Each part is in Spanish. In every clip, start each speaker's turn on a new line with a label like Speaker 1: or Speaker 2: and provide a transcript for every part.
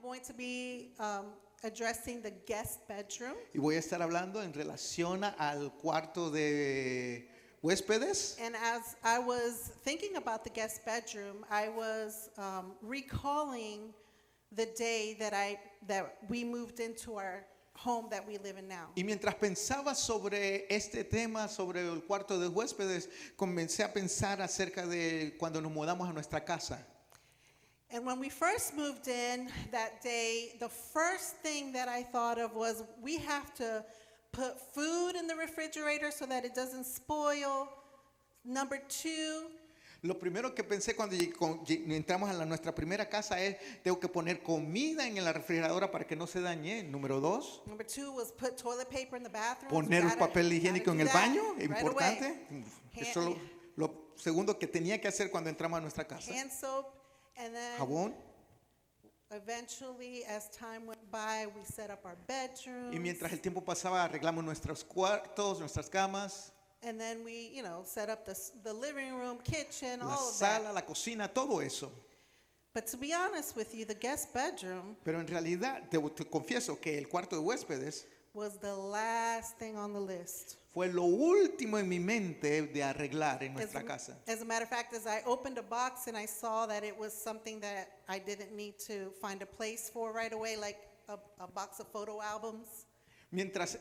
Speaker 1: going to be addressing the guest bedroom.
Speaker 2: Y voy a estar hablando en relación al cuarto de huéspedes.
Speaker 1: And as I was thinking about the guest bedroom, I was recalling the day that we moved into our home that we live in now.
Speaker 2: Y mientras pensaba sobre este tema, sobre el cuarto de huéspedes, comencé a pensar acerca de cuando nos mudamos a nuestra casa.
Speaker 1: And when we first moved in that day, the first thing that I thought of was we have to put food in the refrigerator so that it doesn't spoil. Number 2,
Speaker 2: Lo primero que pensé cuando entramos a nuestra primera casa es, tengo que poner comida en la refrigeradora para que no se dañe. Número 2,
Speaker 1: number 2 was put toilet paper in the bathroom.
Speaker 2: poner un papel higiénico en el baño, importante.
Speaker 1: Right
Speaker 2: Eso es lo segundo que tenía que hacer cuando entramos a nuestra casa.
Speaker 1: Hand soap, and then
Speaker 2: Jabón.
Speaker 1: eventually, as time went by, we set up our bedrooms.
Speaker 2: Y mientras el tiempo pasaba, arreglamos nuestros cuartos, nuestras camas,
Speaker 1: And then we, set up the living room, kitchen,
Speaker 2: la
Speaker 1: all of
Speaker 2: sala,
Speaker 1: that.
Speaker 2: la cocina, todo eso.
Speaker 1: But to be honest with you, the guest bedroom
Speaker 2: Pero en realidad, te confieso que el cuarto de huéspedes
Speaker 1: was the last thing on the list.
Speaker 2: fue lo último en mi mente de arreglar en nuestra casa.
Speaker 1: As a matter of fact, as I opened a box and I saw that it was something that I didn't need to find a place for right away, like a box of photo albums.
Speaker 2: Mientras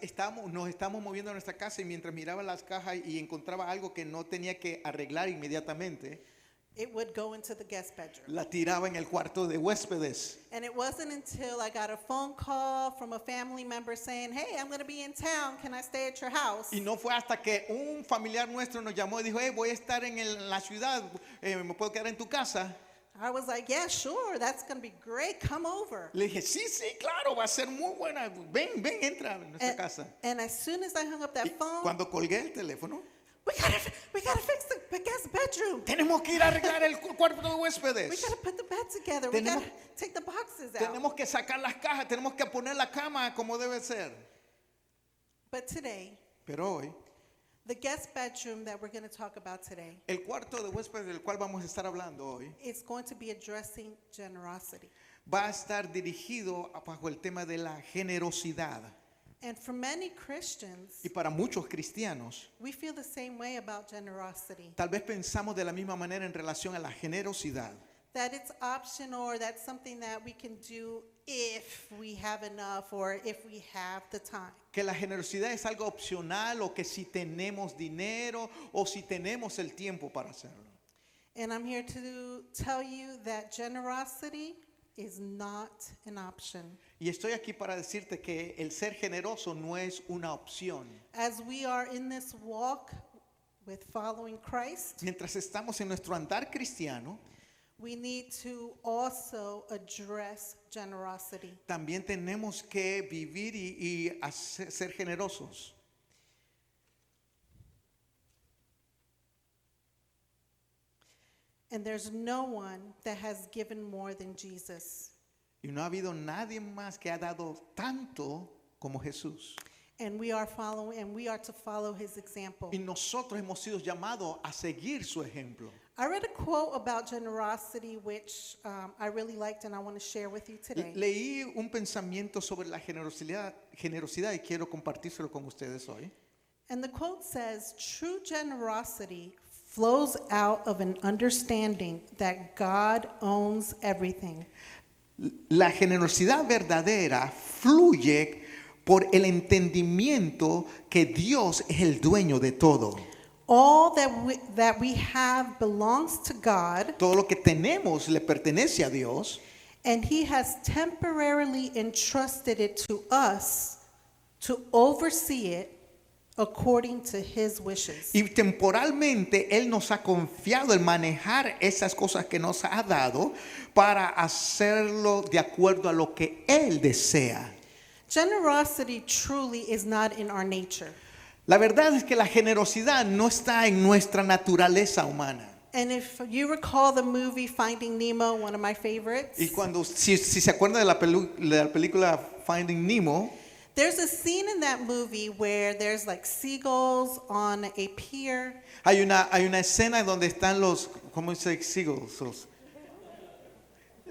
Speaker 2: nos estábamos moviendo a nuestra casa y mientras miraba las cajas y encontraba algo que no tenía que arreglar inmediatamente,
Speaker 1: It would go into the guest bedroom.
Speaker 2: la tiraba en el cuarto de huéspedes.
Speaker 1: And it wasn't until I got a phone call from a family member saying, "Hey, I'm going to be in town. Can I stay at your house?"
Speaker 2: Y no fue hasta que un familiar nuestro nos llamó y dijo, hey, voy a estar en la ciudad, ¿me puedo quedar en tu casa?
Speaker 1: I was like, "Yeah, sure. That's going to be great. Come over."
Speaker 2: Le dije, sí, claro, va a ser muy buena. Ven, entra a nuestra casa.
Speaker 1: And as soon as I hung up that
Speaker 2: Y
Speaker 1: phone,
Speaker 2: cuando colgué el teléfono,
Speaker 1: we gotta fix the guest bedroom.
Speaker 2: tenemos que ir a arreglar el cuarto de
Speaker 1: We
Speaker 2: huéspedes.
Speaker 1: gotta put the bed together. We
Speaker 2: Tenemos-
Speaker 1: gotta take the boxes out.
Speaker 2: Tenemos que sacar las cajas, tenemos que poner la cama como debe ser.
Speaker 1: But today,
Speaker 2: Pero hoy,
Speaker 1: the guest bedroom that we're going to talk about today
Speaker 2: el cuarto de huéspedes del cual vamos a estar hablando hoy
Speaker 1: is going to be addressing generosity.
Speaker 2: va a estar dirigido bajo el tema de la generosidad.
Speaker 1: And for many Christians,
Speaker 2: Y para muchos cristianos,
Speaker 1: we feel the same way about generosity.
Speaker 2: tal vez pensamos de la misma manera en relación a la generosidad.
Speaker 1: That it's optional, or that's something that we can do if we have enough or if we have the time.
Speaker 2: Que la generosidad es algo opcional o que si tenemos dinero o si tenemos el tiempo para hacerlo.
Speaker 1: And I'm here to tell you that generosity is not an option.
Speaker 2: Y estoy aquí para decirte que el ser generoso no es una opción.
Speaker 1: As we are in this walk with following Christ,
Speaker 2: Mientras estamos en nuestro andar cristiano,
Speaker 1: we need to also address generosity.
Speaker 2: también tenemos que vivir y ser generosos.
Speaker 1: And there's no one that has given more than Jesus.
Speaker 2: Y no ha habido nadie más que ha dado tanto como Jesús.
Speaker 1: And we are to follow his example.
Speaker 2: Y nosotros hemos sido llamados a seguir su ejemplo.
Speaker 1: I read a quote about generosity which I really liked and I want to share with you today.
Speaker 2: Leí un pensamiento sobre la generosidad y quiero compartírselo con ustedes hoy.
Speaker 1: And the quote says, "True generosity flows out of an understanding that God owns everything.
Speaker 2: La generosidad verdadera fluye por el entendimiento que Dios es el dueño de todo.
Speaker 1: All that we have belongs to God,
Speaker 2: Todo lo que tenemos le pertenece a Dios
Speaker 1: and he has temporarily entrusted it to us to oversee it according to his wishes."
Speaker 2: y temporalmente Él nos ha confiado el manejar esas cosas que nos ha dado para hacerlo de acuerdo a lo que Él desea.
Speaker 1: Generosity truly is not in our nature.
Speaker 2: La verdad es que la generosidad no está en nuestra naturaleza humana.
Speaker 1: And if you recall the movie Finding Nemo, one of my favorites,
Speaker 2: Y si se acuerdan de la película Finding Nemo,
Speaker 1: there's a scene in that movie where there's like seagulls on a pier.
Speaker 2: hay una escena donde están ¿cómo se dice seagulls?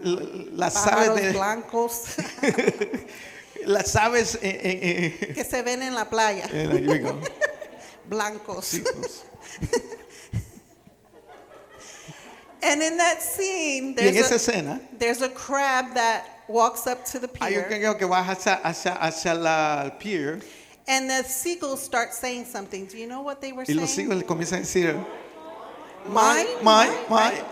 Speaker 2: Las
Speaker 1: pájaros
Speaker 2: aves,
Speaker 1: blancos
Speaker 2: las aves
Speaker 1: que se ven en la playa,
Speaker 2: there you go.
Speaker 1: blancos.
Speaker 2: Sí, pues.
Speaker 1: And in that scene,
Speaker 2: Y en esa
Speaker 1: there's
Speaker 2: escena
Speaker 1: there's a crab that walks up to the
Speaker 2: hay un
Speaker 1: pier,
Speaker 2: cangrejo que baja hacia la pier
Speaker 1: and the seagulls start saying something. Do you know what they were
Speaker 2: y los
Speaker 1: saying?
Speaker 2: hijos le comienzan a decir
Speaker 1: Mine,
Speaker 2: my,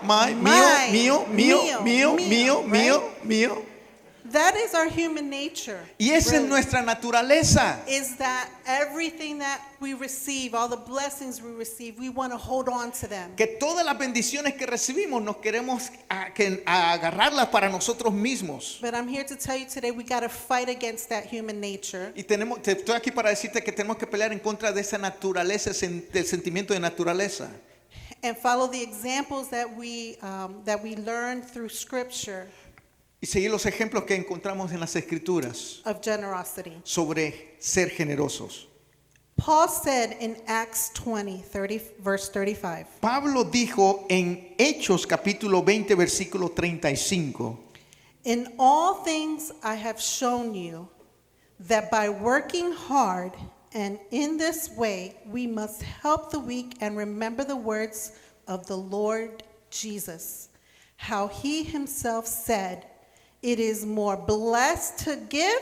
Speaker 1: mine,
Speaker 2: mío, mío, mío, mío,
Speaker 1: right?
Speaker 2: mío, mío.
Speaker 1: That is our human nature.
Speaker 2: Y esa es
Speaker 1: really,
Speaker 2: nuestra naturaleza.
Speaker 1: is that everything that we receive, all the blessings we receive, we want to hold on to them.
Speaker 2: Que todas las bendiciones que recibimos nos queremos a agarrarlas para nosotros mismos.
Speaker 1: But I'm here to tell you today, we got to fight against that human nature.
Speaker 2: Y estoy aquí para decirte que tenemos que pelear en contra de esa naturaleza, del sentimiento de naturaleza.
Speaker 1: And follow the examples that we learn through Scripture
Speaker 2: Y seguir los ejemplos que encontramos en las Escrituras
Speaker 1: of generosity.
Speaker 2: sobre ser generosos.
Speaker 1: Paul said in Acts 20, verse 35,
Speaker 2: Pablo dijo en Hechos capítulo 20 versículo 35,
Speaker 1: "In all things I have shown you that by working hard and in this way we must help the weak and remember the words of the Lord Jesus, how he himself said, 'It is more blessed to give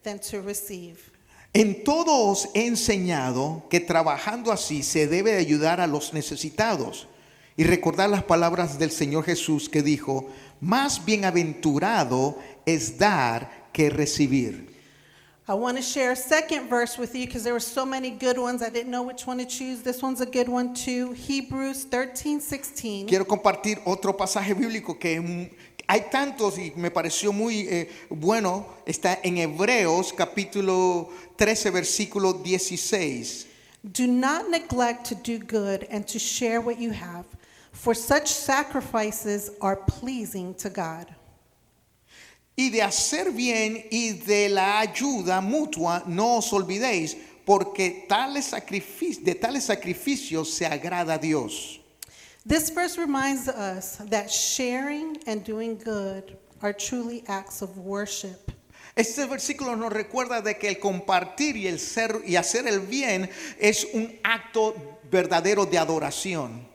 Speaker 1: than to receive.'"
Speaker 2: en todo os he enseñado que trabajando así se debe de ayudar a los necesitados y recordar las palabras del Señor Jesús que dijo, más bienaventurado es dar que recibir.
Speaker 1: I want to share a second verse with you because there were so many good ones. I didn't know which one to choose. This one's a good one too. Hebrews 13:16.
Speaker 2: Quiero compartir otro pasaje bíblico que hay tantos y me pareció muy bueno. Está en Hebreos capítulo 13 versículo 16.
Speaker 1: "Do not neglect to do good and to share what you have, for such sacrifices are pleasing to God."
Speaker 2: Y de hacer bien y de la ayuda mutua no os olvidéis, porque de tales sacrificios se agrada a Dios.
Speaker 1: This verse reminds us that sharing and doing good are truly acts of worship.
Speaker 2: Este versículo nos recuerda de que el compartir y el ser y hacer el bien es un acto verdadero de adoración.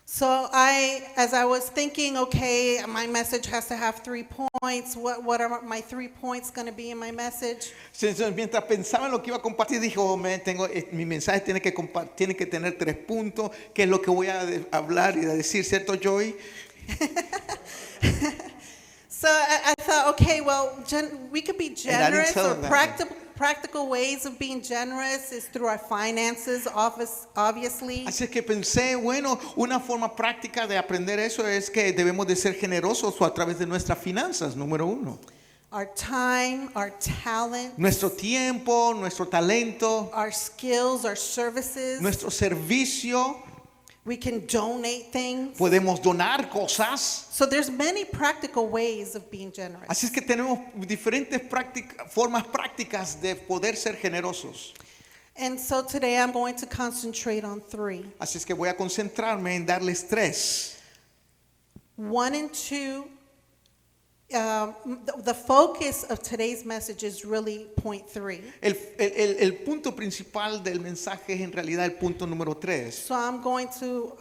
Speaker 1: So as I was thinking, okay, my message has to have 3 points. What are my 3 points going to be in my message?
Speaker 2: Entonces, mientras pensaba en lo que iba a compartir, dijo, mi mensaje tiene que tener 3 puntos, que es lo que voy a hablar y a decir, ¿cierto, Joy?
Speaker 1: So I thought, okay, well, we could be
Speaker 2: I didn't
Speaker 1: generous,
Speaker 2: tell
Speaker 1: or
Speaker 2: them that.
Speaker 1: practical ways of being generous is through our finances, obviously.
Speaker 2: Así que pensé, bueno, una forma práctica de aprender eso es que debemos de ser generosos a través de nuestras finanzas, número 1.
Speaker 1: Our time, our talent,
Speaker 2: Nuestro tiempo, nuestro talento,
Speaker 1: our skills, our services.
Speaker 2: nuestro servicio,
Speaker 1: We can donate things.
Speaker 2: podemos donar cosas.
Speaker 1: So there's many practical ways of being generous.
Speaker 2: Así es que tenemos diferentes formas prácticas de poder ser generosos.
Speaker 1: And so today I'm going to concentrate on 3.
Speaker 2: Así es que voy a concentrarme en darles 3.
Speaker 1: 1 and 2, the focus of today's message is really point 3.
Speaker 2: El punto principal del mensaje es en realidad el punto número 3.
Speaker 1: So I'm going to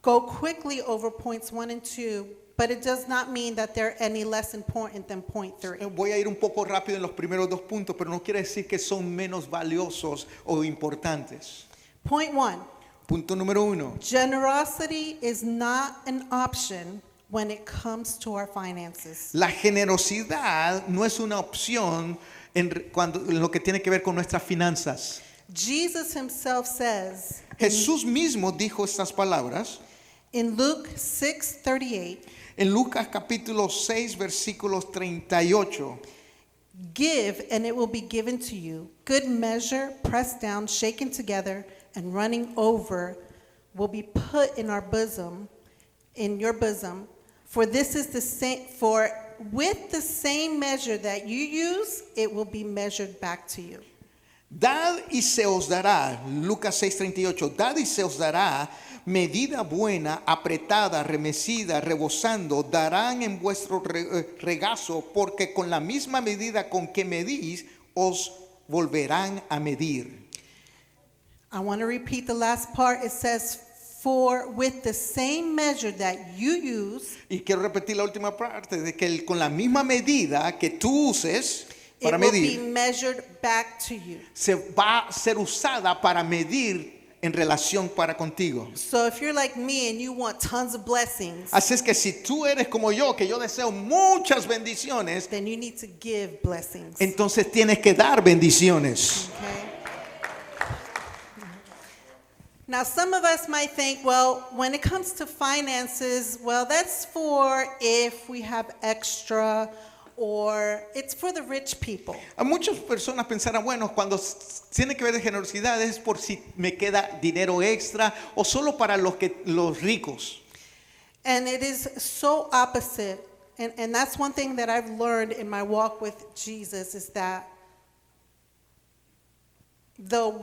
Speaker 1: go quickly over points 1 and 2, but it does not mean that they're any less important than point 3.
Speaker 2: Voy a ir un poco rápido en los primeros 2 puntos, pero no quiere decir que son menos valiosos o importantes.
Speaker 1: Point 1,
Speaker 2: Punto número 1.
Speaker 1: generosity is not an option when it comes to our finances.
Speaker 2: La generosidad no es una opción en lo que tiene que ver con nuestras finanzas.
Speaker 1: Jesus himself says
Speaker 2: Jesús mismo dijo estas palabras
Speaker 1: in Luke 6:38,
Speaker 2: en Lucas capítulo 6 versículos 38.
Speaker 1: "Give and it will be given to you. Good measure, pressed down, shaken together, and running over will be put in your bosom. For this is the same, for with the same measure that you use, it will be measured back to you."
Speaker 2: Dad y se os dará, Lucas 6:38, dad y se os dará, medida buena, apretada, remecida, rebosando, darán en vuestro regazo, porque con la misma medida con que medís, os volverán a medir.
Speaker 1: I want to repeat the last part. It says, for with the same measure that you use,
Speaker 2: Y quiero repetir la última parte, de que con la misma medida que tú uses
Speaker 1: it
Speaker 2: para
Speaker 1: will be
Speaker 2: medir,
Speaker 1: measured back to you.
Speaker 2: se va a ser usada para medir en relación para contigo.
Speaker 1: So if you're like me and you want tons of blessings,
Speaker 2: Así es que si tú eres como yo, que yo deseo muchas bendiciones,
Speaker 1: then you need to give blessings.
Speaker 2: entonces tienes que dar bendiciones.
Speaker 1: Okay? Now, some of us might think, well, when it comes to finances, well, that's for if we have extra, or it's for the rich people.
Speaker 2: A muchas personas pensarán, bueno, cuando tiene que ver de generosidad es por si me queda dinero extra o solo para los ricos.
Speaker 1: And it is so opposite. And that's one thing that I've learned in my walk with Jesus is that the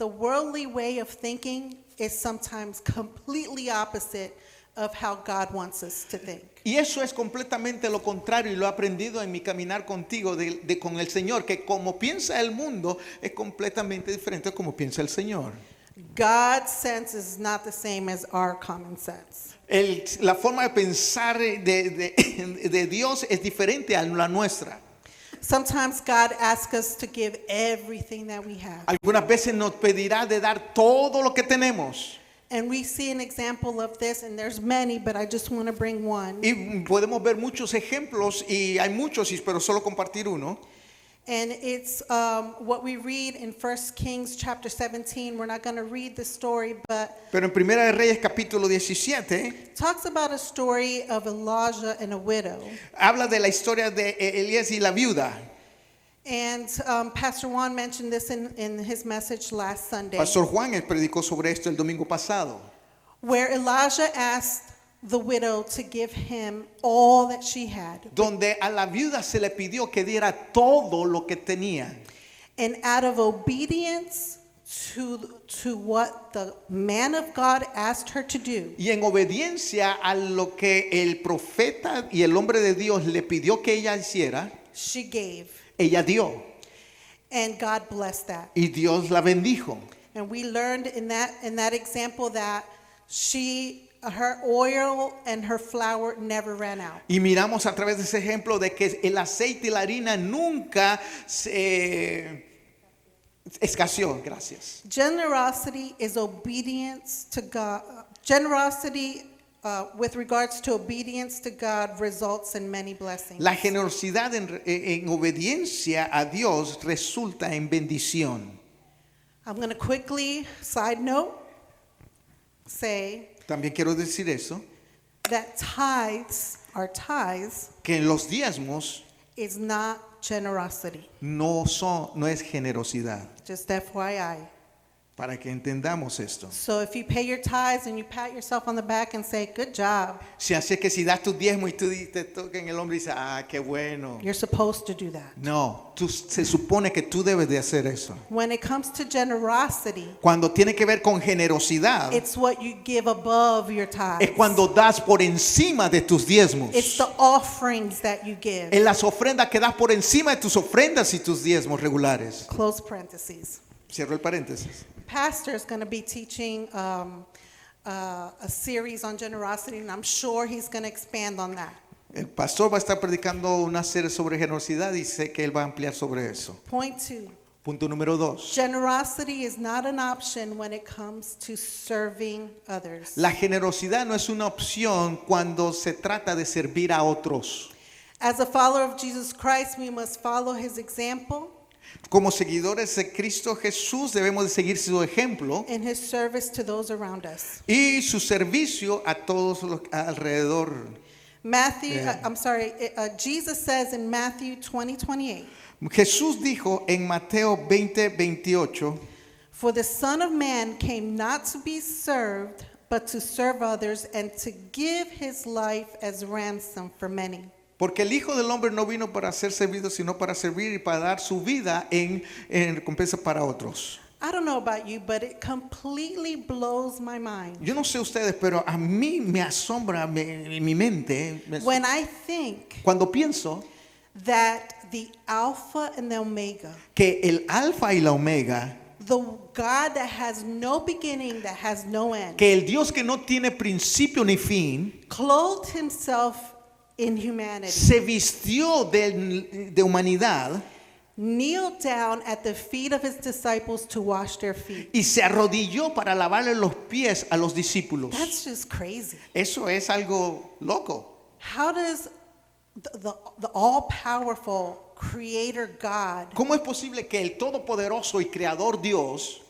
Speaker 1: worldly way of thinking is sometimes completely opposite of how God wants us to think.
Speaker 2: Y eso es completamente lo contrario y lo he aprendido en mi caminar contigo, con el Señor, que como piensa el mundo es completamente diferente a como piensa el Señor.
Speaker 1: God's sense is not the same as our common sense.
Speaker 2: La forma de pensar de Dios es diferente a la nuestra.
Speaker 1: Sometimes God asks us to give everything that we have.
Speaker 2: Algunas veces nos pedirá de dar todo lo que tenemos.
Speaker 1: And we see an example of this, and there's many, but I just want to bring one.
Speaker 2: Y podemos ver muchos ejemplos, y hay muchos, pero solo compartir uno.
Speaker 1: And it's what we read in 1 Kings chapter 17. We're not going to read the story, but
Speaker 2: Pero en Primera de Reyes capítulo 17
Speaker 1: it talks about a story of Elijah and a widow.
Speaker 2: habla de la historia de Elías y la viuda.
Speaker 1: And Pastor Juan mentioned this in his message last Sunday,
Speaker 2: Pastor Juan predicó sobre esto el domingo pasado,
Speaker 1: where Elijah asked the widow to give him all that she had.
Speaker 2: donde a la viuda se le pidió que diera todo lo que tenía.
Speaker 1: And out of obedience to what the man of God asked her to do,
Speaker 2: Y en obediencia a lo que el profeta y el hombre de Dios le pidió que ella hiciera,
Speaker 1: she gave.
Speaker 2: ella dio.
Speaker 1: And God blessed that.
Speaker 2: Y Dios la bendijo.
Speaker 1: And we learned in that example that her oil and her flour never ran out.
Speaker 2: Y miramos a través de ese ejemplo de que el aceite y la harina nunca se escaseó. Gracias.
Speaker 1: Generosity is obedience to God. Generosity with regards to obedience to God results in many blessings.
Speaker 2: La generosidad en obediencia a Dios resulta en bendición.
Speaker 1: I'm going to quickly, side note, say
Speaker 2: También quiero decir eso,
Speaker 1: that our tithes,
Speaker 2: que los diezmos
Speaker 1: is not generosity.
Speaker 2: no es generosidad,
Speaker 1: Just FYI.
Speaker 2: para que entendamos esto.
Speaker 1: So if you pay your tithes and you pat yourself on the back and say, good job,
Speaker 2: Si hace que si das tu diezmo y tú te toca en el hombro y dices, qué bueno.
Speaker 1: you're supposed to do that.
Speaker 2: No, se supone que tú debes de hacer eso.
Speaker 1: When it comes to generosity,
Speaker 2: Cuando tiene que ver con generosidad,
Speaker 1: it's what you give above your tithes.
Speaker 2: es cuando das por encima de tus diezmos.
Speaker 1: It's the offerings that you give.
Speaker 2: En las ofrendas que das por encima de tus ofrendas y tus diezmos regulares.
Speaker 1: Close parentheses.
Speaker 2: Cierro el paréntesis.
Speaker 1: Pastor is going to be teaching a series on generosity, and I'm sure he's going to expand on that.
Speaker 2: El pastor va a estar predicando una serie sobre generosidad y sé que él va a ampliar sobre eso.
Speaker 1: Point 2.
Speaker 2: Punto número 2.
Speaker 1: Generosity is not an option when it comes to serving others.
Speaker 2: La generosidad no es una opción cuando se trata de servir a otros.
Speaker 1: As a follower of Jesus Christ, we must follow his example
Speaker 2: Como seguidores de Cristo Jesús debemos de seguir su ejemplo
Speaker 1: in his service to those around us.
Speaker 2: y su servicio a todos los alrededor.
Speaker 1: Jesus says in Matthew 20:28,
Speaker 2: Jesús dijo en Mateo 20:28,
Speaker 1: for the Son of Man came not to be served, but to serve others and to give his life as ransom for many.
Speaker 2: porque el Hijo del Hombre no vino para ser servido, sino para servir y para dar su vida en recompensa para otros.
Speaker 1: I don't know about you, but it completely blows my mind
Speaker 2: Yo no sé ustedes, pero a mí me asombra mi mente
Speaker 1: when I think
Speaker 2: cuando pienso
Speaker 1: that the Alpha and the Omega,
Speaker 2: que el alfa y la omega,
Speaker 1: the God that has no beginning, that has no end,
Speaker 2: que el Dios que no tiene principio ni fin,
Speaker 1: clothed himself in humanity,
Speaker 2: se vistió de humanidad
Speaker 1: kneeled down at the feet of his disciples to wash their feet.
Speaker 2: y se arrodilló para lavarle los pies a los discípulos.
Speaker 1: That's just crazy.
Speaker 2: Eso es algo loco.
Speaker 1: How does the all-powerful creator God
Speaker 2: ¿Cómo es posible que el todopoderoso y creador Dios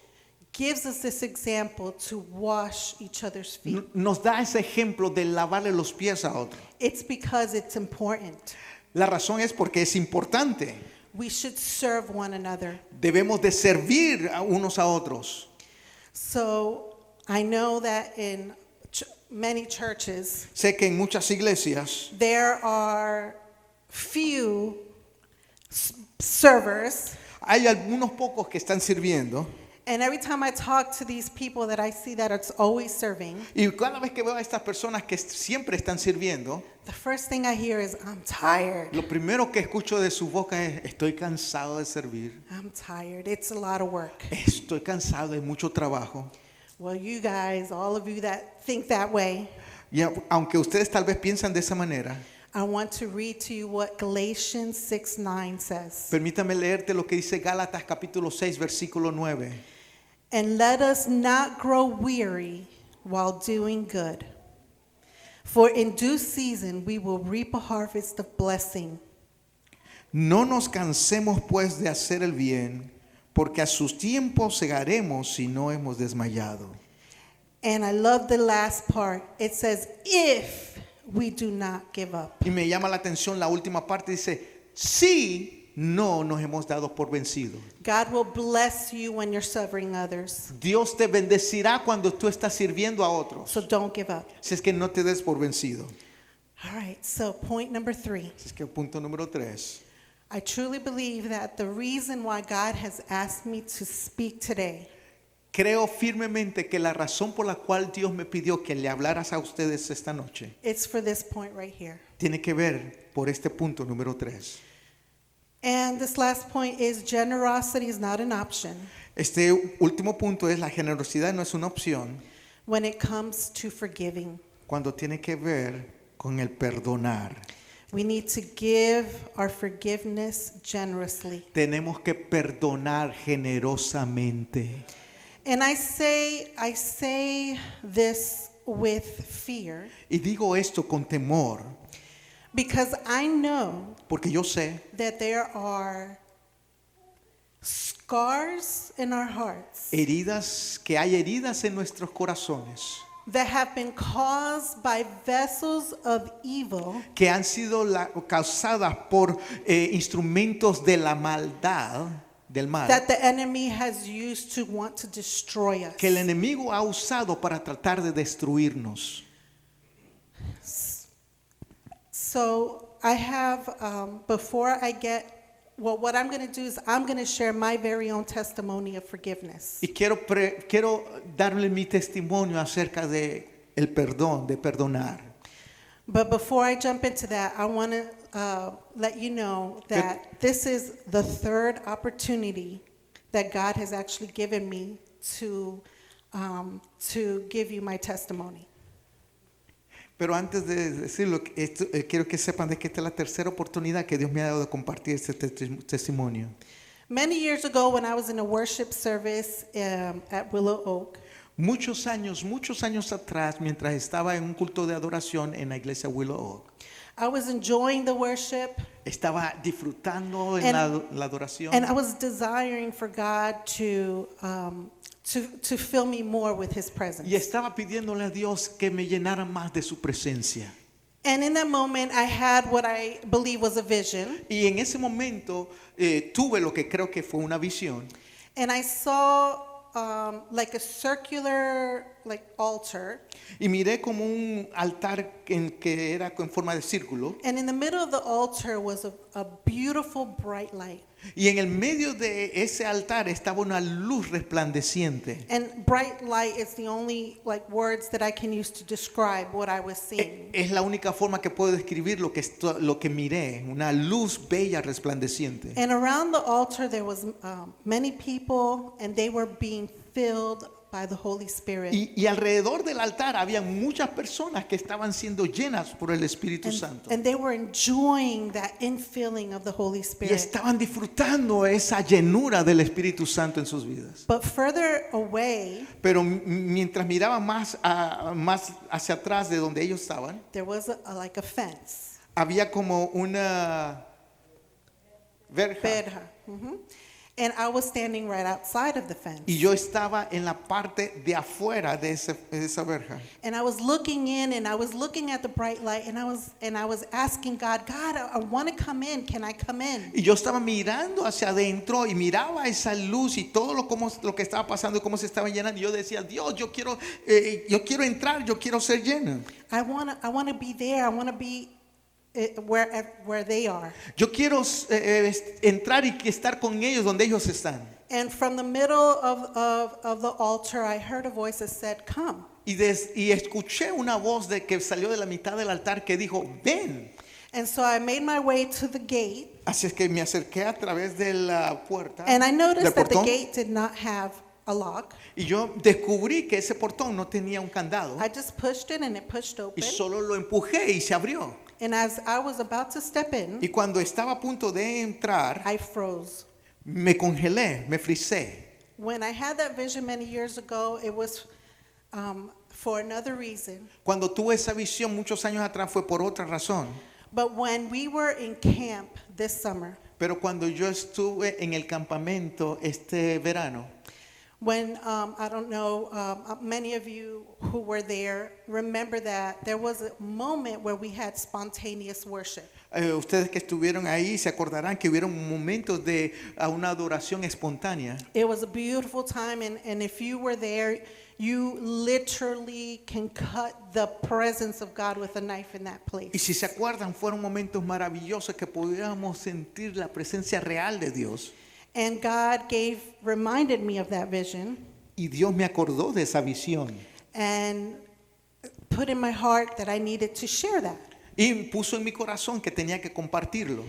Speaker 1: gives us this example to wash each other's feet?
Speaker 2: nos da ese ejemplo de lavarle los pies a otro?
Speaker 1: It's because it's important.
Speaker 2: La razón es porque es importante.
Speaker 1: We should serve one another.
Speaker 2: Debemos de servir a unos a otros.
Speaker 1: So I know that in many churches,
Speaker 2: Sé que en muchas iglesias
Speaker 1: there are few servers,
Speaker 2: hay algunos pocos que están sirviendo
Speaker 1: and every time I talk to these people that I see that it's always serving,
Speaker 2: y cada vez que veo a estas personas que siempre están sirviendo,
Speaker 1: the first thing I hear is, I'm tired.
Speaker 2: lo primero que escucho de su boca es: estoy cansado de servir,
Speaker 1: I'm tired. It's a lot of work.
Speaker 2: estoy cansado de mucho trabajo.
Speaker 1: Well, you guys, all of you that think that way,
Speaker 2: Y aunque ustedes tal vez piensan de esa manera,
Speaker 1: I want to read to you what Galatians 6:9 says.
Speaker 2: permítame leerte lo que dice Gálatas capítulo 6 versículo 9.
Speaker 1: And let us not grow weary while doing good. For in due season we will reap a harvest of blessing.
Speaker 2: No nos cansemos pues de hacer el bien, porque a sus tiempos segaremos si no hemos desmayado.
Speaker 1: And I love the last part. It says, if we do not give up.
Speaker 2: Y me llama la atención la última parte, dice: si no nos hemos dado por vencidos.
Speaker 1: God will bless you when you're serving others.
Speaker 2: Dios te bendecirá cuando tú estás sirviendo a otros.
Speaker 1: So don't give up.
Speaker 2: Si es que no te des por vencido.
Speaker 1: All right, so point number 3.
Speaker 2: Si es que punto número 3.
Speaker 1: I truly believe that the reason why God has asked me to speak today
Speaker 2: Creo firmemente que la razón por la cual Dios me pidió que le hablaras a ustedes esta noche
Speaker 1: it's for this point right here.
Speaker 2: tiene que ver por este punto número 3.
Speaker 1: And this last point is generosity is not an option
Speaker 2: Este último punto es: la generosidad no es una opción
Speaker 1: when it comes to forgiving.
Speaker 2: cuando tiene que ver con el perdonar.
Speaker 1: We need to give our forgiveness generously.
Speaker 2: Tenemos que perdonar generosamente.
Speaker 1: And I say this with fear
Speaker 2: Y digo esto con temor,
Speaker 1: because I know
Speaker 2: porque yo sé
Speaker 1: that there are scars in our hearts
Speaker 2: que hay heridas en nuestros corazones
Speaker 1: that have been caused by vessels of evil
Speaker 2: que han sido causadas por instrumentos de la maldad, del mal,
Speaker 1: that the enemy has used to want to destroy us.
Speaker 2: que el enemigo ha usado para tratar de destruirnos.
Speaker 1: So I have, before I get, well, what I'm going to do is I'm going to share my very own testimony of forgiveness.
Speaker 2: Y quiero darle mi testimonio acerca de el perdón, de perdonar.
Speaker 1: But before I jump into that, I want to let you know that this is the third opportunity that God has actually given me to give you my testimony.
Speaker 2: Pero antes de decirlo, quiero que sepan de que esta es la tercera oportunidad que Dios me ha dado de compartir este testimonio.
Speaker 1: Many years ago, when I was in a worship service at Willow Oak,
Speaker 2: Muchos años atrás, mientras estaba en un culto de adoración en la iglesia Willow Oak,
Speaker 1: I was enjoying the worship,
Speaker 2: estaba disfrutando en la adoración
Speaker 1: and I was desiring for God to fill me more with His presence.
Speaker 2: y estaba pidiéndole a Dios que me llenara más de su presencia.
Speaker 1: And in that moment, I had what I believe was a vision,
Speaker 2: Y en ese momento tuve lo que creo que fue una visión.
Speaker 1: and I saw like a circular like altar,
Speaker 2: y miré como un altar que era en forma de círculo.
Speaker 1: and in the middle of the altar was a beautiful bright light.
Speaker 2: Y en el medio de ese altar estaba una luz resplandeciente.
Speaker 1: And bright light is the only like words that I can use to describe what I was seeing.
Speaker 2: Es la única forma que puedo describir lo que miré, una luz bella resplandeciente.
Speaker 1: And around the altar there was many people, and they were being filled by the Holy Spirit.
Speaker 2: Y alrededor del altar había muchas personas que estaban siendo llenas por el Espíritu Santo.
Speaker 1: And they were enjoying that infilling of the Holy
Speaker 2: Y
Speaker 1: Spirit.
Speaker 2: estaban disfrutando esa llenura del Espíritu Santo en sus vidas.
Speaker 1: But further away,
Speaker 2: Pero mientras miraba más hacia atrás de donde ellos estaban,
Speaker 1: there was like a fence.
Speaker 2: había como una verja.
Speaker 1: Verja. And I was standing right outside of the fence.
Speaker 2: Y yo estaba en la parte de afuera de esa verja.
Speaker 1: And I was looking in, and I was looking at the bright light, and I was asking God, I want to come in. Can I come in?
Speaker 2: Y yo estaba mirando hacia adentro y miraba esa luz y todo lo que estaba pasando y cómo se estaba llenando. Y yo decía, Dios, yo quiero entrar, yo quiero ser lleno.
Speaker 1: I want to be there. I want to be where they are.
Speaker 2: Yo quiero entrar y estar con ellos donde ellos están.
Speaker 1: And from the middle of the altar, I heard a voice that said, "Come."
Speaker 2: Y escuché una voz que salió de la mitad del altar que dijo, ven.
Speaker 1: And so I made my way to the gate,
Speaker 2: Así es que me acerqué a través de la puerta,
Speaker 1: and I
Speaker 2: del
Speaker 1: noticed that the
Speaker 2: portón,
Speaker 1: gate did not have a lock.
Speaker 2: y yo descubrí que ese portón no tenía un candado
Speaker 1: I just pushed it, and it pushed
Speaker 2: y
Speaker 1: open.
Speaker 2: solo lo empujé y se abrió.
Speaker 1: And as I was about to step in,
Speaker 2: Y cuando estaba a punto de entrar,
Speaker 1: I froze.
Speaker 2: me congelé, me frisé.
Speaker 1: When I had that vision many years ago, it was for another reason.
Speaker 2: Cuando tuve esa visión muchos años atrás fue por otra razón.
Speaker 1: But when we were in camp this summer,
Speaker 2: Pero cuando yo estuve en el campamento este verano,
Speaker 1: when I don't know, many of you who were there remember that there was a moment where we had spontaneous worship.
Speaker 2: ustedes que estuvieron ahí se acordarán que hubieron momentos de una adoración espontánea.
Speaker 1: It was a beautiful time, and if you were there, you literally can cut the presence of God with a knife in that
Speaker 2: Y
Speaker 1: place.
Speaker 2: si se acuerdan, fueron momentos maravillosos que podíamos sentir la presencia real de Dios.
Speaker 1: And God reminded me of that vision
Speaker 2: Y Dios me acordó de esa visión.
Speaker 1: and put in my heart that I needed to share that.
Speaker 2: Y puso en mi corazón que tenía que compartirlo.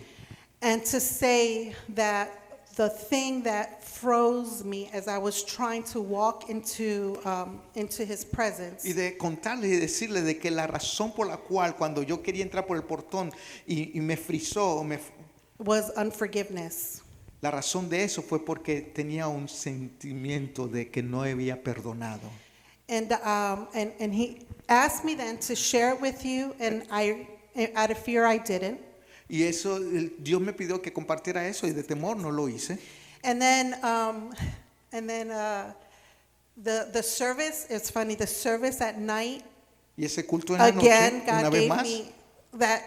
Speaker 1: And to say that the thing that froze me as I was trying to walk into His presence
Speaker 2: Y de contarle y decirle de que la razón por la cual cuando yo quería entrar por el portón y me frizó,
Speaker 1: was unforgiveness.
Speaker 2: la razón de eso fue porque tenía un sentimiento de que no había perdonado.
Speaker 1: And He asked me then to share it with you, and out of fear I didn't.
Speaker 2: Y eso, Dios me pidió que compartiera eso y de temor no lo hice.
Speaker 1: And then the service, it's funny, the service at night,
Speaker 2: Y ese culto en la
Speaker 1: again,
Speaker 2: noche, una
Speaker 1: God
Speaker 2: vez
Speaker 1: gave
Speaker 2: más,
Speaker 1: me that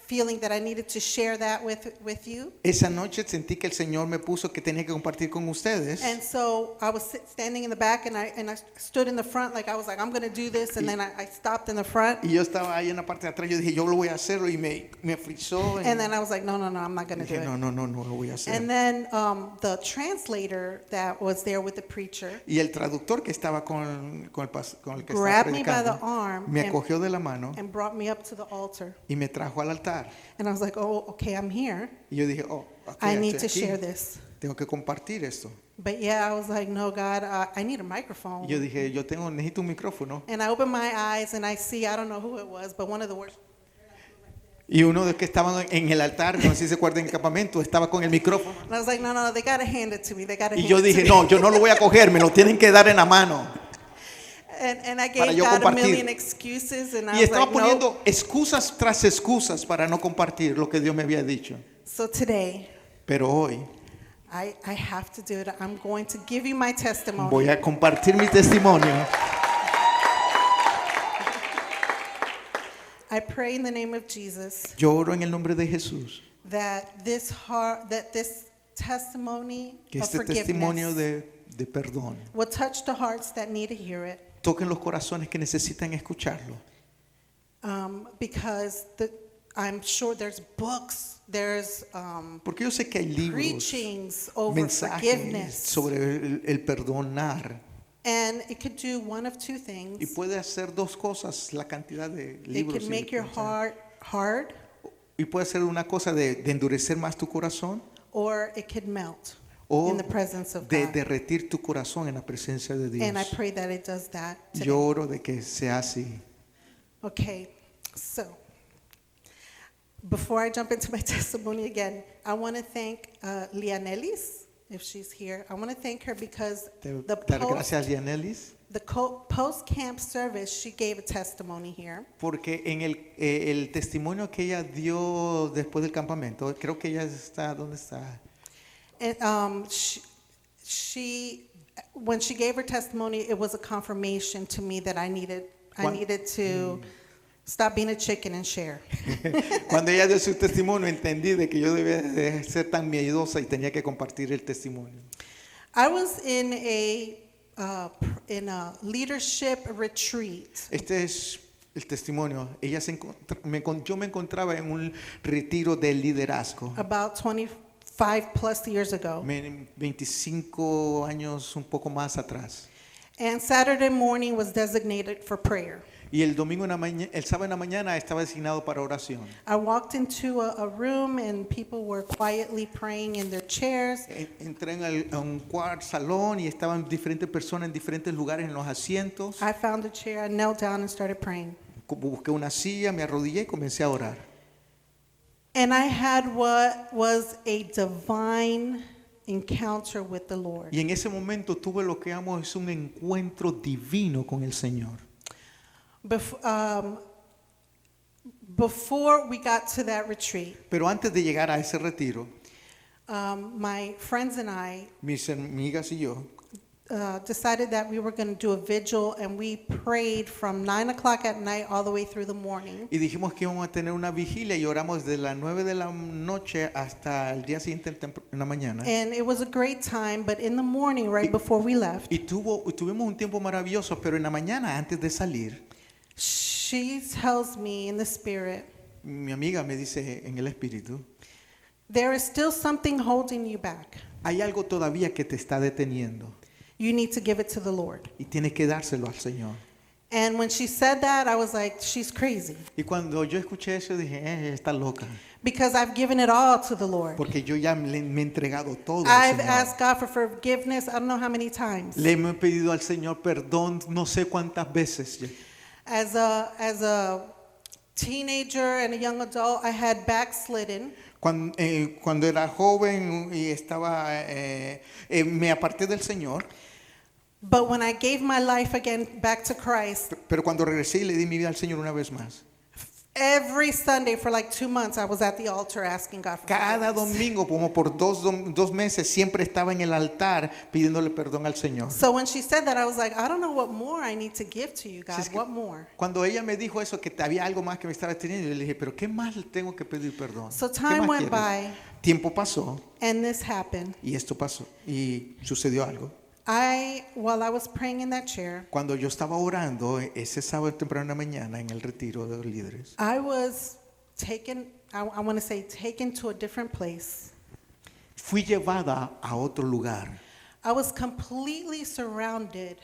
Speaker 1: feeling that I needed to share that with you.
Speaker 2: esa noche sentí que el Señor me puso que tenía que compartir con ustedes.
Speaker 1: And so I was standing in the back, and I stood in the front, like I was like, I'm going to do this, and then I stopped in the front.
Speaker 2: Y yo estaba ahí en la parte de atrás, yo dije, yo lo voy a hacerlo y me frizó.
Speaker 1: And then I was like, no, I'm not going to do
Speaker 2: dije,
Speaker 1: it.
Speaker 2: no lo voy a hacer.
Speaker 1: And then the translator that was there with the preacher
Speaker 2: Y el traductor que estaba con el que estaba
Speaker 1: grabbed me by the
Speaker 2: predicando,
Speaker 1: arm
Speaker 2: me acogió de la mano
Speaker 1: and brought me up to the altar.
Speaker 2: y me trajo al altar.
Speaker 1: And I was like, oh, okay, I'm here.
Speaker 2: Y yo dije, oh, ok,
Speaker 1: I need to
Speaker 2: estoy aquí.
Speaker 1: share this.
Speaker 2: Tengo que compartir esto.
Speaker 1: But yeah, I was like, no, God, I need a microphone.
Speaker 2: Y yo dije, necesito un micrófono.
Speaker 1: And I opened my eyes, and I see, I don't know who it was, but one of the worship.
Speaker 2: Y uno de los que estaban en el altar, no sé si se acuerdan, en el campamento, estaba con el micrófono.
Speaker 1: And I was like, no, they got to hand it to me. They got to
Speaker 2: Y
Speaker 1: hand
Speaker 2: yo
Speaker 1: it
Speaker 2: dije,
Speaker 1: to me.
Speaker 2: no, yo no lo voy a coger, me lo tienen que dar en la mano.
Speaker 1: And I
Speaker 2: para
Speaker 1: gave
Speaker 2: yo
Speaker 1: God a
Speaker 2: compartir.
Speaker 1: million excuses, and I
Speaker 2: Y
Speaker 1: was
Speaker 2: estaba
Speaker 1: like, no.
Speaker 2: poniendo excusas tras excusas para no compartir lo que Dios me había dicho.
Speaker 1: So today,
Speaker 2: Pero hoy
Speaker 1: I have to do it. I'm going to give you my testimony.
Speaker 2: voy a compartir mi testimonio.
Speaker 1: I pray in the name of Jesus
Speaker 2: Yo oro en el nombre de Jesús
Speaker 1: that this testimony
Speaker 2: que
Speaker 1: of
Speaker 2: este testimonio
Speaker 1: forgiveness
Speaker 2: de perdón
Speaker 1: will touch the hearts that need to hear it.
Speaker 2: toquen los corazones que necesitan escucharlo.
Speaker 1: Because I'm sure there's books, there's
Speaker 2: Porque yo sé que hay libros,
Speaker 1: preachings over
Speaker 2: mensajes
Speaker 1: forgiveness.
Speaker 2: sobre el perdonar.
Speaker 1: And it could do one of two
Speaker 2: Y
Speaker 1: things.
Speaker 2: puede hacer dos cosas, la cantidad de
Speaker 1: It
Speaker 2: libros.
Speaker 1: could make your heart hard,
Speaker 2: Y puede ser una cosa de endurecer más tu corazón
Speaker 1: or it could melt
Speaker 2: o
Speaker 1: in the presence of
Speaker 2: de
Speaker 1: God.
Speaker 2: derretir tu corazón en la presencia de Dios.
Speaker 1: And I pray that it does that today.
Speaker 2: Yo oro de que sea así.
Speaker 1: Okay, so before I jump into my testimony again, I want to thank Lianelis, if she's here. I want to thank her because the
Speaker 2: Dar gracias a Lianelis,
Speaker 1: post-camp service, she gave a testimony here.
Speaker 2: porque en el testimonio que ella dio después del campamento, creo que ella está, ¿dónde está?
Speaker 1: And when she gave her testimony, it was a confirmation to me that I needed to stop being a chicken and share.
Speaker 2: Cuando ella dio su testimonio, entendí de que yo debía de ser tan miedosa y tenía que compartir el testimonio.
Speaker 1: I was in a leadership retreat
Speaker 2: Este es el testimonio. Yo me encontraba en un retiro de liderazgo.
Speaker 1: about 25 plus years ago.
Speaker 2: 25 años, un poco más atrás.
Speaker 1: And Saturday morning was designated for prayer.
Speaker 2: Y el sábado en la mañana estaba designado para oración.
Speaker 1: I walked into a room and people were quietly praying in their chairs.
Speaker 2: Entré a un salón y estaban diferentes personas en diferentes lugares en los asientos.
Speaker 1: I found a chair, I knelt down and started praying.
Speaker 2: Busqué una silla, me arrodillé y comencé a orar.
Speaker 1: And I had what was a divine encounter with the Lord.
Speaker 2: Y en ese momento tuve lo que amo es un encuentro divino con el Señor.
Speaker 1: Before we got to that retreat,
Speaker 2: Pero antes de llegar a ese retiro,
Speaker 1: my friends and I
Speaker 2: mis amigas y yo
Speaker 1: decided that we were going to do a vigil, and we prayed from 9 o'clock at night all the way through the morning.
Speaker 2: y dijimos que íbamos a tener una vigilia y oramos desde las 9 de la noche hasta el día siguiente en la mañana.
Speaker 1: And it was a great time, but in the morning, right before we left,
Speaker 2: Y tuvimos un tiempo maravilloso, pero en la mañana antes de salir,
Speaker 1: she tells me in the spirit,
Speaker 2: mi amiga me dice en el espíritu,
Speaker 1: there is still something holding you back.
Speaker 2: hay algo todavía que te está deteniendo
Speaker 1: You need to give it to the Lord.
Speaker 2: y tienes que dárselo al Señor.
Speaker 1: And when she said that, I was like, she's crazy.
Speaker 2: Y cuando yo escuché eso dije, está loca,
Speaker 1: Because I've given it all to the Lord.
Speaker 2: porque yo ya me he entregado todo al
Speaker 1: I've
Speaker 2: Señor.
Speaker 1: asked God for forgiveness, I don't know how many times.
Speaker 2: Le he pedido al Señor perdón no sé cuántas veces.
Speaker 1: As a teenager and a young adult, I had backslidden.
Speaker 2: Cuando era joven y me aparté del Señor,
Speaker 1: But when I gave my life again back to Christ,
Speaker 2: pero cuando regresé y le di mi vida al Señor una vez más,
Speaker 1: every Sunday for like 2 months, I was at the altar asking God for
Speaker 2: cada
Speaker 1: forgiveness.
Speaker 2: domingo, como por dos meses, siempre estaba en el altar pidiéndole perdón al Señor.
Speaker 1: So when she said that, I was like, I don't know what more I need to give to you,
Speaker 2: Si
Speaker 1: God.
Speaker 2: es que
Speaker 1: What more?
Speaker 2: Cuando ella me dijo eso, que había algo más que me estaba teniendo, yo le dije, pero ¿qué más le tengo que pedir perdón?
Speaker 1: So
Speaker 2: ¿Qué
Speaker 1: time
Speaker 2: más
Speaker 1: went
Speaker 2: quieres?
Speaker 1: by,
Speaker 2: Tiempo pasó
Speaker 1: and this happened.
Speaker 2: y esto pasó y sucedió algo.
Speaker 1: While I was praying in that chair,
Speaker 2: Cuando yo estaba orando ese sábado temprano en la mañana en el retiro de los líderes,
Speaker 1: I was taken, I want to say, taken to a different place.
Speaker 2: fui llevada a otro lugar.
Speaker 1: I was completely surrounded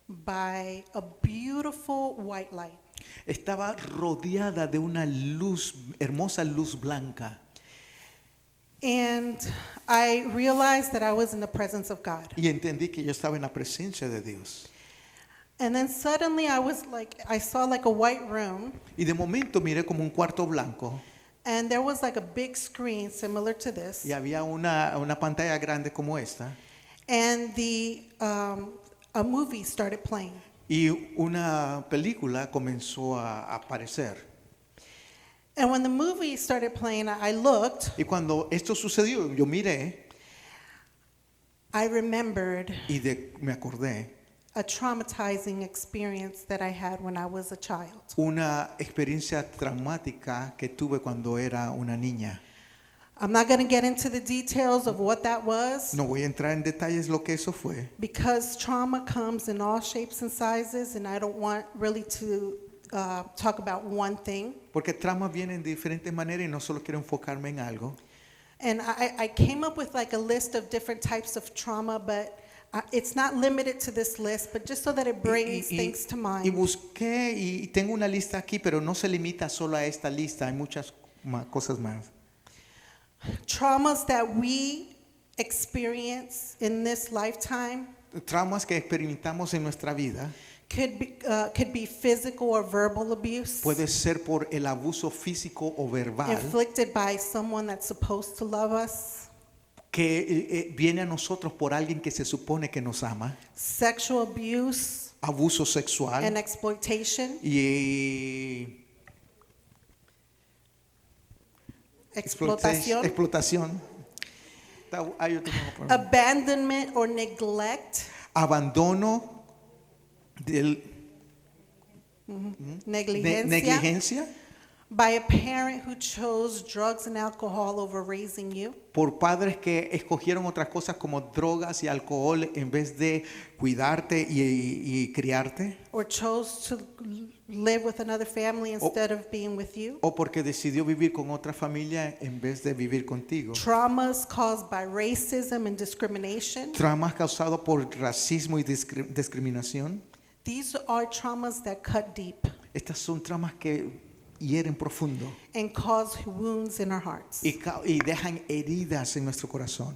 Speaker 1: by a beautiful white light.
Speaker 2: Estaba rodeada de una luz, hermosa luz blanca.
Speaker 1: And I realized that I was in the presence of God.
Speaker 2: Y entendí que yo estaba en la presencia de Dios.
Speaker 1: And then suddenly I saw like a white room,
Speaker 2: Y de momento miré como un cuarto blanco
Speaker 1: and there was like a big screen similar to this.
Speaker 2: y había una pantalla grande como esta
Speaker 1: And a movie started playing.
Speaker 2: y una película comenzó a aparecer.
Speaker 1: And when the movie started playing, I looked,
Speaker 2: Y cuando esto sucedió, yo miré
Speaker 1: I remembered
Speaker 2: y me acordé
Speaker 1: a traumatizing experience that I had when I was a child.
Speaker 2: una experiencia traumática que tuve cuando era una niña.
Speaker 1: I'm not going to get into the details of what that was
Speaker 2: No voy a entrar en detalles lo que eso fue,
Speaker 1: because trauma comes in all shapes and sizes, and I don't want really to talk about one thing.
Speaker 2: porque traumas vienen de diferentes maneras y no solo quiero enfocarme en algo.
Speaker 1: And I came up with like a list of different types of trauma, but it's not limited to this list, but just so that it brings things to
Speaker 2: Y
Speaker 1: mind.
Speaker 2: busqué y tengo una lista aquí, pero no se limita solo a esta lista, hay muchas cosas más.
Speaker 1: Traumas that we experience in this lifetime
Speaker 2: Traumas que experimentamos en nuestra vida
Speaker 1: could be physical or verbal abuse
Speaker 2: puede ser por el abuso físico o verbal
Speaker 1: inflicted by someone that's supposed to love us,
Speaker 2: que viene a nosotros por alguien que se supone que nos ama,
Speaker 1: sexual abuse
Speaker 2: abuso sexual
Speaker 1: and exploitation,
Speaker 2: y
Speaker 1: explotación,
Speaker 2: explotación. Hay otro como por-
Speaker 1: abandonment or neglect,
Speaker 2: abandono de
Speaker 1: negligencia,
Speaker 2: negligencia
Speaker 1: by a parent who chose drugs and alcohol over raising you,
Speaker 2: por padres que escogieron otras cosas como drogas y alcohol en vez de cuidarte y criarte,
Speaker 1: or chose to live with another family instead of being with you.
Speaker 2: o porque decidió vivir con otra familia en vez de vivir contigo.
Speaker 1: Traumas caused by racism and discrimination.
Speaker 2: Traumas causados por racismo y discriminación.
Speaker 1: These are traumas that cut deep
Speaker 2: Estas son traumas que hieren profundo
Speaker 1: and cause wounds in our hearts.
Speaker 2: y dejan heridas en nuestro corazón.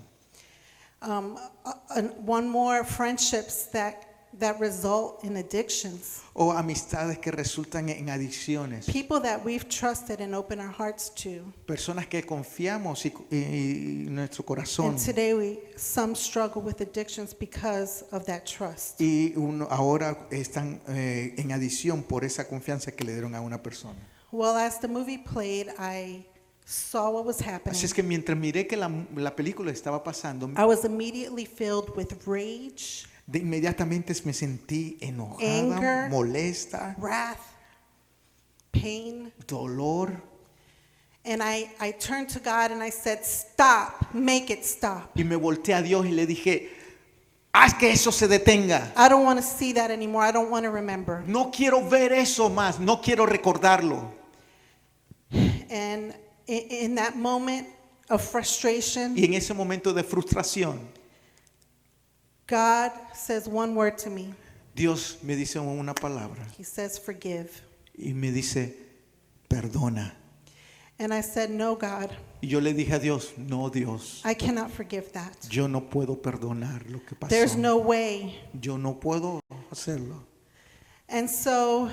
Speaker 1: And one more, friendships that result in addictions.
Speaker 2: O amistades que resultan en adicciones.
Speaker 1: People that we've trusted and opened our hearts to.
Speaker 2: Personas que confiamos y nuestro corazón.
Speaker 1: And today some struggle with addictions because of that trust.
Speaker 2: Y ahora están en adicción por esa confianza que le dieron a una persona.
Speaker 1: Well, as the movie played, I saw what was happening.
Speaker 2: Así es que mientras miré que la película estaba pasando,
Speaker 1: I was immediately filled with rage,
Speaker 2: de inmediatamente me sentí enojada,
Speaker 1: Anger.
Speaker 2: molesta,
Speaker 1: wrath, pain.
Speaker 2: dolor.
Speaker 1: And I turned to God and I said, stop, make it stop.
Speaker 2: Y me volteé a Dios y le dije, haz que eso se detenga.
Speaker 1: I don't want to see that anymore. I don't want to remember.
Speaker 2: No quiero ver eso más, no quiero recordarlo.
Speaker 1: And in that moment of frustration,
Speaker 2: Y en ese momento de frustración,
Speaker 1: God says one word to me.
Speaker 2: Dios me dice una palabra
Speaker 1: He says, forgive.
Speaker 2: y me dice, perdona.
Speaker 1: And I said, no, God,
Speaker 2: Y yo le dije a Dios, no, Dios,
Speaker 1: I cannot forgive that.
Speaker 2: yo no puedo perdonar lo que pasó.
Speaker 1: There's no way.
Speaker 2: Yo no puedo hacerlo.
Speaker 1: And so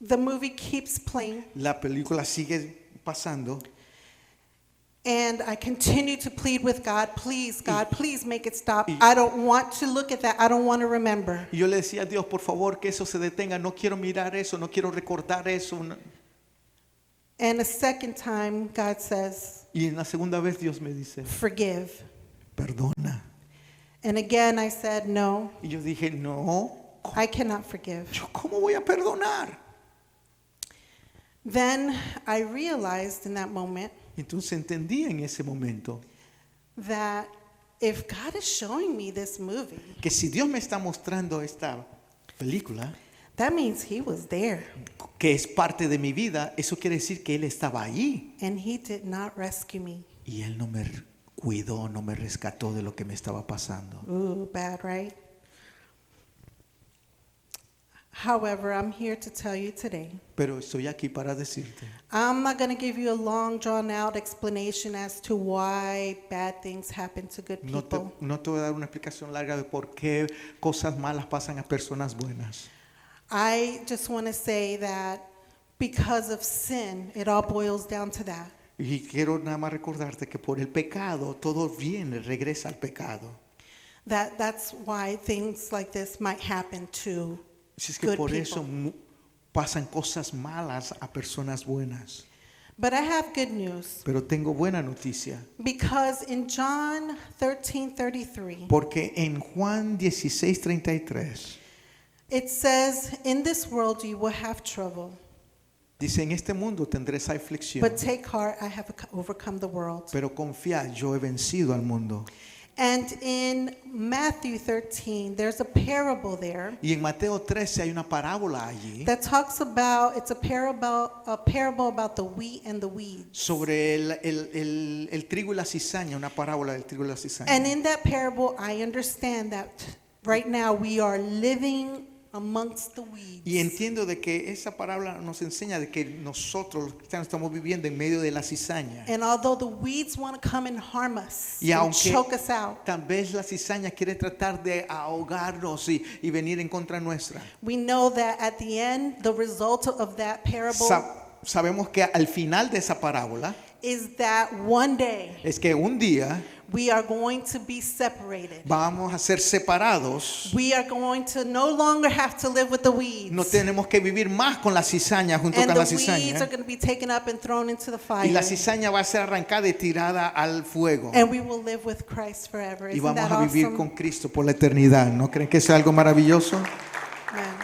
Speaker 1: the movie keeps playing,
Speaker 2: La película sigue pasando
Speaker 1: and I continue to plead with God, God, please make it stop. I don't want to look at that. I don't want to remember.
Speaker 2: y yo le decía a Dios, por favor, que eso se detenga. No quiero mirar eso, no quiero recordar eso.
Speaker 1: And a second time, God says,
Speaker 2: Y en la segunda vez Dios me dice,
Speaker 1: forgive.
Speaker 2: perdona.
Speaker 1: And again, I said, no,
Speaker 2: Y yo dije, no,
Speaker 1: I cannot forgive.
Speaker 2: ¿yo cómo voy a perdonar?
Speaker 1: Then I realized in that moment
Speaker 2: Entonces entendí en ese momento
Speaker 1: that if God is showing me this movie,
Speaker 2: que si Dios me está mostrando esta película,
Speaker 1: that means He was there
Speaker 2: que es parte de mi vida, eso quiere decir que Él estaba allí.
Speaker 1: and He did not rescue me.
Speaker 2: Y Él no me cuidó, no me rescató de lo que me estaba pasando.
Speaker 1: Ooh, bad, right? However, I'm here to tell you today,
Speaker 2: Pero estoy aquí para decirte,
Speaker 1: I'm not going to give you a long, drawn-out explanation as to why bad things happen to good
Speaker 2: no
Speaker 1: people.
Speaker 2: te voy a dar una explicación larga de por qué cosas malas pasan a personas buenas.
Speaker 1: I just want to say that because of sin, it all boils down to that.
Speaker 2: Y quiero nada más recordarte que por el pecado todo viene, regresa al pecado.
Speaker 1: That's why things like this might happen to
Speaker 2: Así es que
Speaker 1: good
Speaker 2: por
Speaker 1: people.
Speaker 2: eso pasan cosas malas a personas buenas.
Speaker 1: But I have good news,
Speaker 2: Pero tengo buena noticia,
Speaker 1: because in John 13:33,
Speaker 2: porque en Juan 16:33
Speaker 1: it says, in this world you will have trouble,
Speaker 2: Dice, en este mundo tendréis aflicción,
Speaker 1: but take heart, I have overcome the world.
Speaker 2: pero confiad, yo he vencido al mundo.
Speaker 1: And in Matthew 13, there's a parable there
Speaker 2: Y en Mateo 13 hay una parábola allí
Speaker 1: that talks about, it's a parable about the wheat and the weeds.
Speaker 2: sobre el trigo y la cizaña, una parábola del trigo y la cizaña.
Speaker 1: And in that parable, I understand that right now we are living amongst the weeds.
Speaker 2: Y entiendo de que esa parábola nos enseña de que nosotros los cristianos estamos viviendo en medio de la cizaña.
Speaker 1: And although the weeds want to come and harm us,
Speaker 2: Y
Speaker 1: and
Speaker 2: aunque
Speaker 1: choke us out,
Speaker 2: tal vez la cizaña quiere tratar de ahogarnos y venir en contra nuestra,
Speaker 1: we know that at the end, the result of that parable
Speaker 2: sabemos que al final de esa parábola
Speaker 1: is that one day
Speaker 2: es que un día
Speaker 1: we are going to be separated.
Speaker 2: vamos a ser separados.
Speaker 1: We are going to no longer have to live with the weeds.
Speaker 2: No tenemos que vivir más con la cizaña junto
Speaker 1: And
Speaker 2: con la
Speaker 1: the weeds are
Speaker 2: cizaña.
Speaker 1: going to be taken up and thrown into the
Speaker 2: Y la
Speaker 1: fire.
Speaker 2: cizaña va a ser arrancada y tirada al fuego.
Speaker 1: And we will live with Christ forever.
Speaker 2: Y
Speaker 1: Isn't
Speaker 2: vamos
Speaker 1: that
Speaker 2: a vivir
Speaker 1: awesome?
Speaker 2: con Cristo por la eternidad. ¿No creen que es algo maravilloso?
Speaker 1: Man.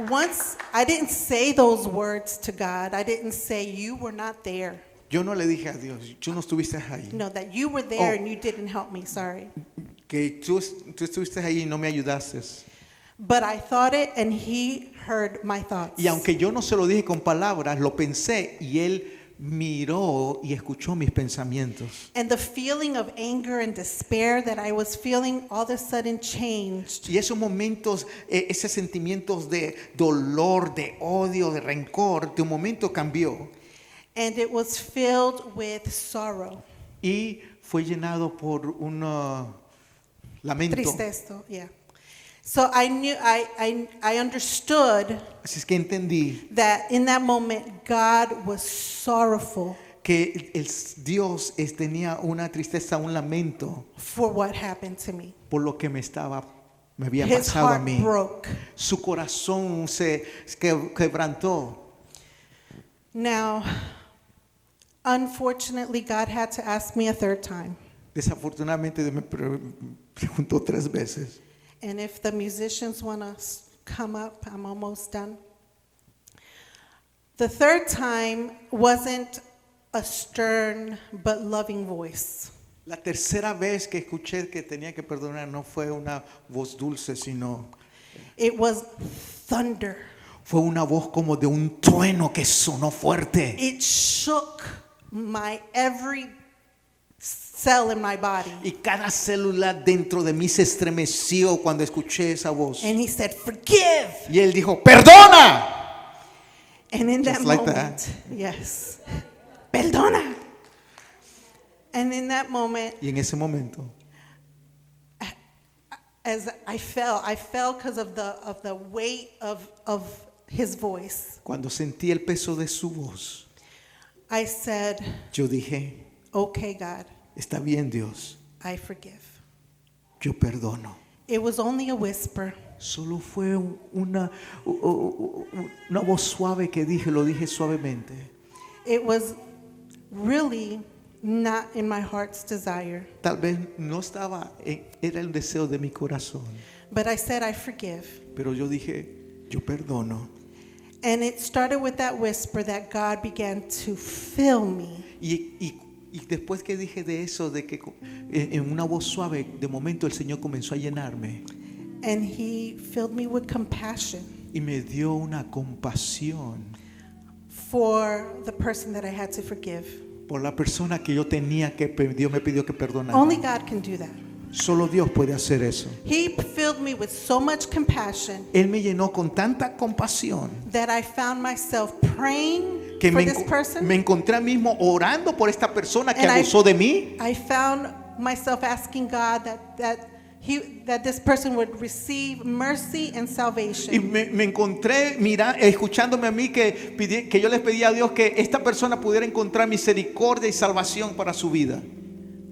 Speaker 1: Once I didn't say those words to God. I didn't say you were not there.
Speaker 2: Yo no le dije a Dios, tú no estuviste ahí.
Speaker 1: No, that you were there
Speaker 2: Oh.
Speaker 1: and you didn't help me. Sorry.
Speaker 2: Que tú estuviste ahí y no me ayudaste.
Speaker 1: But I thought it and he heard my thoughts.
Speaker 2: Y aunque yo no se lo dije con palabras, lo pensé y él miró y escuchó mis pensamientos.
Speaker 1: And the feeling of anger and despair that I was feeling all of a sudden changed.
Speaker 2: Y esos momentos, esos sentimientos de dolor, de odio, de rencor, de un momento cambió
Speaker 1: And it was filled with sorrow.
Speaker 2: y fue llenado por un lamento.
Speaker 1: Tristesto, yeah. So I knew, I understood
Speaker 2: Así es que entendí
Speaker 1: that in that moment God was sorrowful
Speaker 2: que Dios tenía una tristeza, un lamento
Speaker 1: for what happened to me.
Speaker 2: por lo que me había
Speaker 1: His
Speaker 2: pasado a
Speaker 1: heart
Speaker 2: mí.
Speaker 1: broke.
Speaker 2: Su corazón se quebrantó.
Speaker 1: Now, unfortunately, God had to ask me a third time.
Speaker 2: Desafortunadamente me preguntó 3 veces.
Speaker 1: And if the musicians want to come up, I'm almost done. The third time wasn't a stern but loving voice.
Speaker 2: La tercera vez que escuché que tenía que perdonar no fue una voz dulce, sino
Speaker 1: It was thunder.
Speaker 2: fue una voz como de un trueno que sonó fuerte.
Speaker 1: It shook my every cell in my body.
Speaker 2: Y cada célula dentro de mí se estremeció cuando escuché esa voz.
Speaker 1: And he said, "Forgive."
Speaker 2: Y él dijo, ¡perdona!
Speaker 1: And in that
Speaker 2: Just like
Speaker 1: moment, yes, perdona. And in that moment,
Speaker 2: Y en ese momento,
Speaker 1: as I fell because of the weight of his voice.
Speaker 2: cuando sentí el peso de su voz,
Speaker 1: I said,
Speaker 2: yo dije,
Speaker 1: "Okay, God,
Speaker 2: está bien Dios,
Speaker 1: I forgive."
Speaker 2: yo perdono.
Speaker 1: It was only a whisper.
Speaker 2: Solo fue una voz suave que lo dije suavemente.
Speaker 1: It was really not in my heart's desire.
Speaker 2: Tal vez no estaba, era el deseo de mi corazón,
Speaker 1: But I said, "I forgive."
Speaker 2: pero yo dije, yo perdono.
Speaker 1: And it started with that whisper that God began to fill me.
Speaker 2: Y después que dije de eso, de que en una voz suave, de momento el Señor comenzó a llenarme
Speaker 1: And he filled me with compassion
Speaker 2: y me dio una compasión
Speaker 1: for the person that I had to forgive.
Speaker 2: por la persona que yo tenía que Dios me pidió que perdonara.
Speaker 1: Only God can do that.
Speaker 2: Solo Dios puede hacer eso.
Speaker 1: He filled me with so much compassion
Speaker 2: Él me llenó con tanta compasión
Speaker 1: that I found myself praying
Speaker 2: que
Speaker 1: for this person.
Speaker 2: me encontré a mí mismo orando por esta persona que
Speaker 1: And
Speaker 2: abusó de mí.
Speaker 1: I found myself asking God that this person would receive mercy and
Speaker 2: Y
Speaker 1: salvation.
Speaker 2: me encontré escuchándome a mí que yo les pedía a Dios que esta persona pudiera encontrar misericordia y salvación para su vida.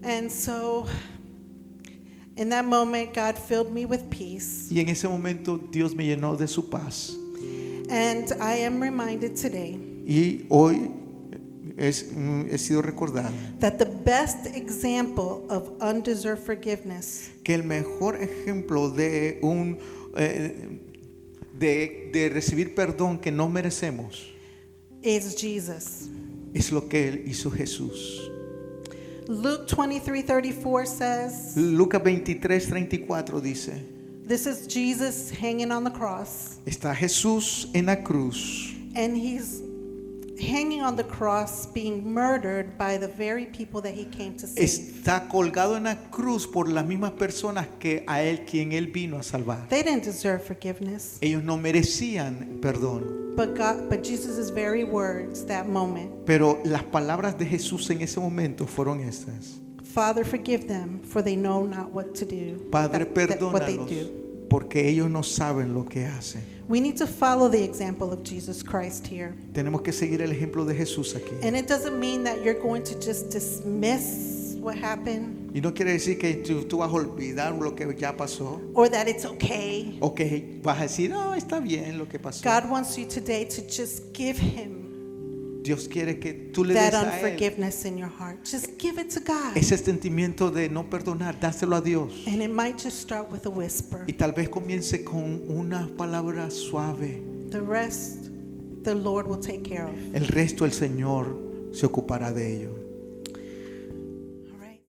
Speaker 1: And so in that moment, God filled me with peace.
Speaker 2: Y en ese momento Dios me llenó de su paz.
Speaker 1: And I am reminded today
Speaker 2: Y hoy he sido recordado
Speaker 1: that the best example of undeserved forgiveness
Speaker 2: que el mejor ejemplo de de recibir perdón que no merecemos
Speaker 1: is Jesus.
Speaker 2: es lo que Él hizo Jesús.
Speaker 1: Luke 23:34 says,
Speaker 2: Lucas 23:34 dice,
Speaker 1: this is Jesus hanging on the cross,
Speaker 2: está Jesús en la cruz
Speaker 1: and he's hanging on the cross being murdered by the very people that he came to save.
Speaker 2: está colgado en la cruz por las mismas personas que a Él quien Él vino a salvar.
Speaker 1: They didn't deserve forgiveness,
Speaker 2: Ellos no merecían perdón,
Speaker 1: but Jesus' very words that moment,
Speaker 2: pero las palabras de Jesús en ese momento fueron estas:
Speaker 1: Father, forgive them, for they know not what to do.
Speaker 2: Padre,
Speaker 1: what they
Speaker 2: perdónalos,
Speaker 1: do.
Speaker 2: porque ellos no saben lo que hacen.
Speaker 1: We need to follow the example of Jesus Christ here.
Speaker 2: Tenemos que seguir el ejemplo de Jesús aquí.
Speaker 1: And it doesn't mean that you're going to just dismiss what happened
Speaker 2: Y no quiere decir que tú vas a olvidar lo que ya pasó,
Speaker 1: or that it's okay.
Speaker 2: o que vas a decir, no, está bien lo que pasó.
Speaker 1: God wants you today to just give him
Speaker 2: Dios quiere que tú le
Speaker 1: that
Speaker 2: des a Él
Speaker 1: unforgiveness in your heart. Just give it to God.
Speaker 2: ese sentimiento de no perdonar, dáselo a Dios.
Speaker 1: And it might just start with a whisper.
Speaker 2: Y tal vez comience con una palabra suave.
Speaker 1: The rest, the Lord will take care of.
Speaker 2: El resto el Señor se ocupará de ello.